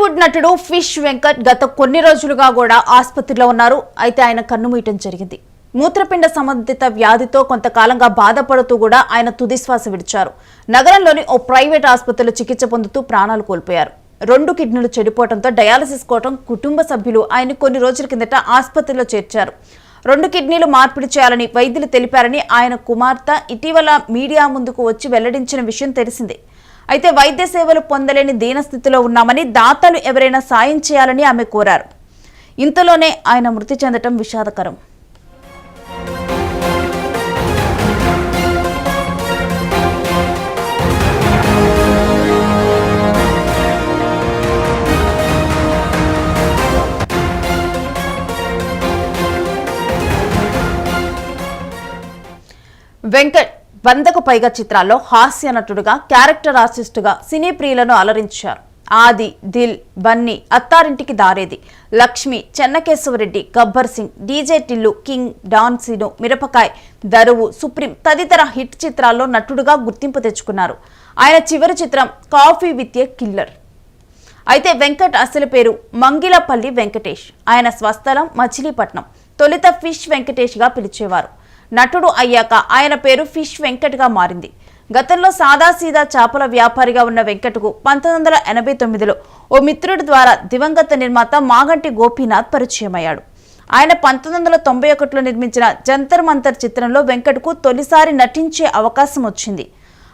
బాలీవుడ్ నటుడు ఫిష్ వెంకట్ గత కొన్ని రోజులుగా కూడా ఆసుపత్రిలో ఉన్నారు. అయితే ఆయన కన్నుమూయటం జరిగింది. మూత్రపిండ సంబంధిత వ్యాధితో కొంతకాలంగా బాధపడుతూ కూడా ఆయన తుదిశ్వాస విడిచారు. నగరంలోని ఓ ప్రైవేట్ ఆసుపత్రిలో చికిత్స పొందుతూ ప్రాణాలు కోల్పోయారు. 2 కిడ్నీలు చెడిపోవడంతో డయాలసిస్ కోసం కుటుంబ సభ్యులు ఆయన కొన్ని రోజుల కిందట ఆసుపత్రిలో చేర్చారు. 2 కిడ్నీలు మార్పిడి చేయాలని వైద్యులు తెలిపారని ఆయన కుమార్తె ఇటీవల మీడియా ముందుకు వచ్చి వెల్లడించిన విషయం తెలిసిందే. అయితే వైద్య సేవలు పొందలేని దీనస్థితిలో ఉన్నామని, దాతలు ఎవరైనా సాయం చేయాలని ఆమె కోరారు. ఇంతలోనే ఆయన మృతి చెందటం విషాదకరం. వెంకట్ 100కు పైగా చిత్రాల్లో హాస్య నటుడుగా, క్యారెక్టర్ ఆర్టిస్టుగా సినీ ప్రియులను అలరించారు. ఆది, Dil, Bunny, Attarintiki Daredi, Lakshmi, Chennakesava Reddy, Gabbar Singh, DJ Tillu, King, Don Seenu, Mirapakay, Daruvu, Supreme తదితర హిట్ చిత్రాల్లో నటుడుగా గుర్తింపు తెచ్చుకున్నారు. ఆయన చివరి చిత్రం కాఫీ విత్ ఏ కిల్లర్. అయితే వెంకట్ అసలు పేరు మంగిలపల్లి వెంకటేష్. ఆయన స్వస్థలం మచిలీపట్నం. తొలుత ఫిష్ వెంకటేష్గా పిలిచేవారు. నటుడు అయ్యాక ఆయన పేరు ఫిష్ వెంకట్గా మారింది. గతంలో సాదాసీదా చేపల వ్యాపారిగా ఉన్న వెంకట్కు 1989లో ఓ మిత్రుడి ద్వారా దివంగత నిర్మాత మాగంటి గోపీనాథ్ పరిచయమయ్యాడు. ఆయన 1991లో నిర్మించిన జంతర్ మంతర్ చిత్రంలో వెంకట్కు తొలిసారి నటించే అవకాశం వచ్చింది.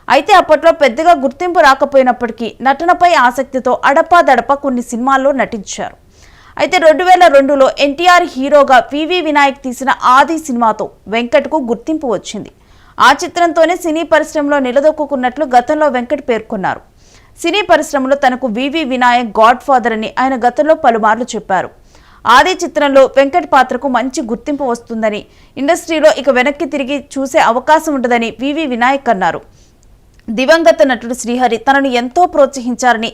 అయితే అప్పట్లో పెద్దగా గుర్తింపు రాకపోయినప్పటికీ నటనపై ఆసక్తితో అడపాదడపా కొన్ని సినిమాల్లో నటించారు. అయితే 2002లో ఎన్టీఆర్ హీరోగా వివి వినాయక్ తీసిన ఆది సినిమాతో వెంకట్కు గుర్తింపు వచ్చింది. ఆ చిత్రంతోనే సినీ పరిశ్రమలో నిలదొక్కున్నట్లు గతంలో వెంకట్ పేర్కొన్నారు. సినీ పరిశ్రమలో తనకు వివి వినాయక్ గాడ్ ఫాదర్ అని ఆయన గతంలో పలుమార్లు చెప్పారు. ఆది చిత్రంలో వెంకట్ పాత్రకు మంచి గుర్తింపు వస్తుందని, ఇండస్ట్రీలో ఇక వెనక్కి తిరిగి చూసే అవకాశం ఉండదని వివి వినాయక్ అన్నారు. దివంగత నటుడు శ్రీహరి తనను ఎంతో ప్రోత్సహించారని,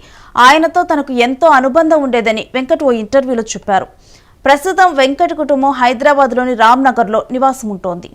ఆయనతో తనకు ఎంతో అనుబంధం ఉండేదని వెంకట్ ఓ ఇంటర్వ్యూలో చెప్పారు. ప్రస్తుతం వెంకట్ కుటుంబం హైదరాబాద్లోని రామ్నగర్లో నివాసం ఉంటోంది.